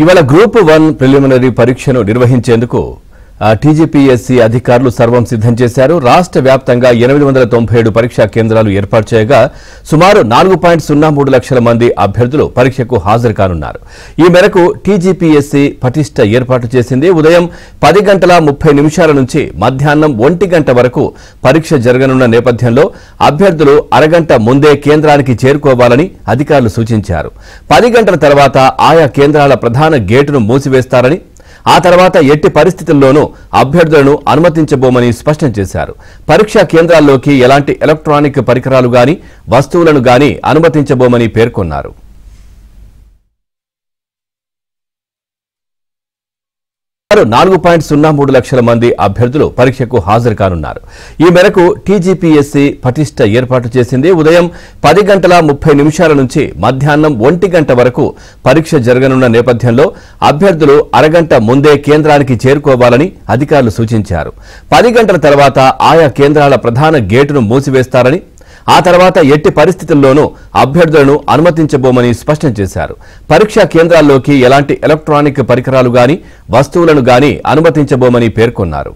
ఇవాళ group 1 preliminary పరీక్షను నిర్వహించేందుకు టీజీపీఎస్సీ అధికారులు సర్వం సిద్ధం చేశారు. రాష్ట్ర వ్యాప్తంగా 897 పరీక్షా కేంద్రాలు ఏర్పాటు చేయగా సుమారు 4.03 లక్షల మంది అభ్యర్థులు పరీక్షకు హాజరు కానున్నారు. ఈ మేరకు టీజీపీఎస్సీ పటిష్ట ఏర్పాటు చేసింది. ఉదయం 10 గంటల 30 నిమిషాల నుంచి మధ్యాహ్నం 1 గంట వరకు పరీక్ష జరగనున్న నేపథ్యంలో అభ్యర్థులు అరగంట ముందే కేంద్రానికి చేరుకోవాలని అధికారులు సూచించారు. 10 గంటల తర్వాత ఆయా కేంద్రాల ప్రధాన గేటును మూసివేస్తారని, ఆ తర్వాత ఎట్టి పరిస్థితుల్లోనూ అభ్యర్థులను అనుమతించబోమని స్పష్టం చేశారు. పరీక్షా కేంద్రాల్లోకి ఎలాంటి ఎలక్ట్రానిక్ పరికరాలు గాని వస్తువులను గాని అనుమతించబోమని పేర్కొన్నారు. సుమారు 4.03 లక్షల మంది అభ్యర్థులు పరీక్షకు హాజరు కానున్నారు. ఈ మేరకు టీజీపీఎస్సీ పటిష్ట ఏర్పాటు చేసింది. ఉదయం 10 గంటల 30 నిమిషాల నుంచి మధ్యాహ్నం 1 గంట వరకు పరీక్ష జరగనున్న నేపథ్యంలో అభ్యర్థులు అరగంట ముందే కేంద్రానికి చేరుకోవాలని అధికారులు సూచించారు. 10 గంటల తర్వాత ఆయా కేంద్రాల ప్రధాన గేటును మూసివేస్తారని, ఆ తర్వాత ఎట్టి పరిస్థితుల్లోనూ అభ్యర్థులను అనుమతించబోమని స్పష్టం చేశారు. పరీక్షా కేంద్రాల్లోకి ఎలాంటి ఎలక్ట్రానిక్ పరికరాలు గాని వస్తువులను గాని అనుమతించబోమని పేర్కొన్నారు.